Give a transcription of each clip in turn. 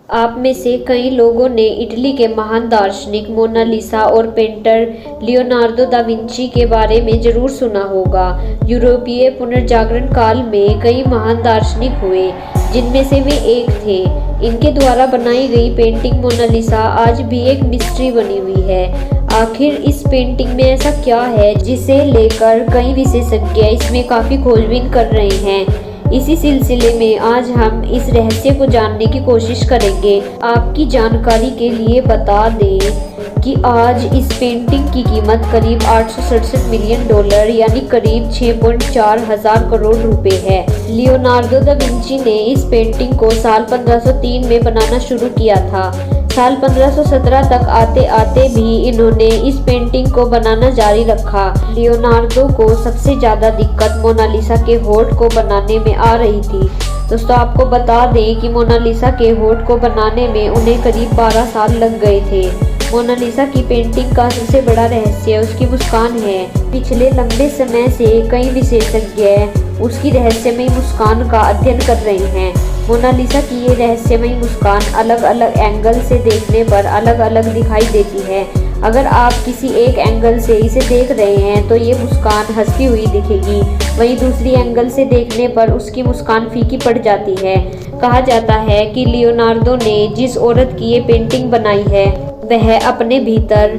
आप में से कई लोगों ने इटली के महान दार्शनिक मोनालिसा और पेंटर लियोनार्दो दा विंची के बारे में जरूर सुना होगा। यूरोपीय पुनर्जागरण काल में कई महान दार्शनिक हुए, जिनमें से वे एक थे। इनके द्वारा बनाई गई पेंटिंग मोनालिसा आज भी एक मिस्ट्री बनी हुई है। आखिर इस पेंटिंग में ऐसा क्या है जिसे लेकर कई विशेषज्ञ इसमें काफी खोजबीन कर रहे हैं। इसी सिलसिले में आज हम इस रहस्य को जानने की कोशिश करेंगे। आपकी जानकारी के लिए बता दें कि आज इस पेंटिंग की कीमत करीब 867 मिलियन डॉलर यानी करीब 6.4 हजार करोड़ रुपए है। लियोनार्दो दा विंची ने इस पेंटिंग को साल 1503 में बनाना शुरू किया था। साल 1517 तक आते आते भी इन्होंने इस पेंटिंग को बनाना जारी रखा। लियोनार्दो को सबसे ज़्यादा दिक्कत मोनालिसा के होठ को बनाने में आ रही थी। दोस्तों, आपको बता दें कि मोनालिसा के होठ को बनाने में उन्हें करीब 12 साल लग गए थे। मोनालिसा की पेंटिंग का सबसे बड़ा रहस्य उसकी मुस्कान है। पिछले लंबे समय से कई विशेषज्ञ उसकी रहस्यमयी मुस्कान का अध्ययन कर रहे हैं। मोनालिसा की ये रहस्यमयी मुस्कान अलग अलग एंगल से देखने पर अलग अलग दिखाई देती है। अगर आप किसी एक एंगल से इसे देख रहे हैं तो ये मुस्कान हंसती हुई दिखेगी, वहीं दूसरी एंगल से देखने पर उसकी मुस्कान फीकी पड़ जाती है। कहा जाता है कि लियोनार्दो ने जिस औरत की ये पेंटिंग बनाई है वह अपने भीतर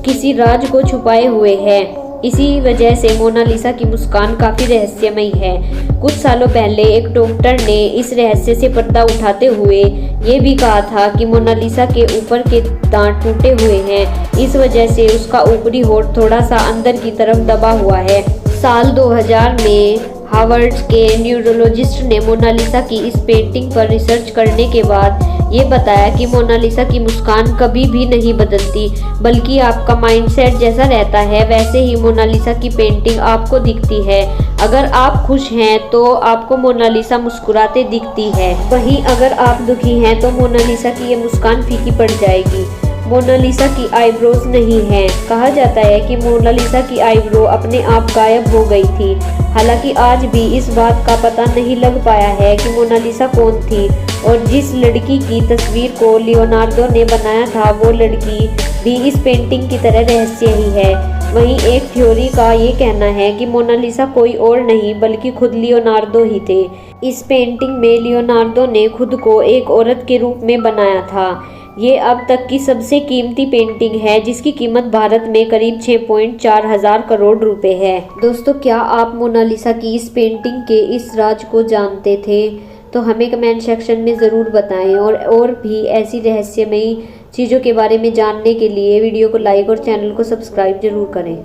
किसी राज को छुपाए हुए है। इसी वजह से मोनालिसा की मुस्कान काफ़ी रहस्यमयी है। कुछ सालों पहले एक डॉक्टर ने इस रहस्य से पर्दा उठाते हुए ये भी कहा था कि मोनालिसा के ऊपर के दांत टूटे हुए हैं, इस वजह से उसका ऊपरी होठ थोड़ा सा अंदर की तरफ दबा हुआ है। साल 2000 में हार्वर्ड के न्यूरोलॉजिस्ट ने मोनालिसा की इस पेंटिंग पर रिसर्च करने के बाद ये बताया कि मोनालिसा की मुस्कान कभी भी नहीं बदलती, बल्कि आपका माइंडसेट जैसा रहता है वैसे ही मोनालिसा की पेंटिंग आपको दिखती है। अगर आप खुश हैं तो आपको मोनालिसा मुस्कुराते दिखती है, वहीं अगर आप दुखी हैं तो मोनालिसा की ये मुस्कान फीकी पड़ जाएगी। मोनालिसा की आईब्रोज नहीं है। कहा जाता है कि मोनालिसा की आईब्रो अपने आप गायब हो गई थी। हालांकि आज भी इस बात का पता नहीं लग पाया है कि मोनालिसा कौन थी और जिस लड़की की तस्वीर को लियोनार्दो ने बनाया था वो लड़की भी इस पेंटिंग की तरह रहस्य ही है। वहीं एक थ्योरी का ये कहना है कि मोनालिसा कोई और नहीं बल्कि खुद लियोनार्दो ही थे। इस पेंटिंग में लियोनार्दो ने खुद को एक औरत के रूप में बनाया था। ये अब तक की सबसे कीमती पेंटिंग है जिसकी कीमत भारत में करीब 6.4 हजार करोड़ रुपए है। दोस्तों, क्या आप मोनालिसा की इस पेंटिंग के इस राज को जानते थे? तो हमें कमेंट सेक्शन में ज़रूर बताएं और भी ऐसी रहस्यमयी चीज़ों के बारे में जानने के लिए वीडियो को लाइक और चैनल को सब्सक्राइब जरूर करें।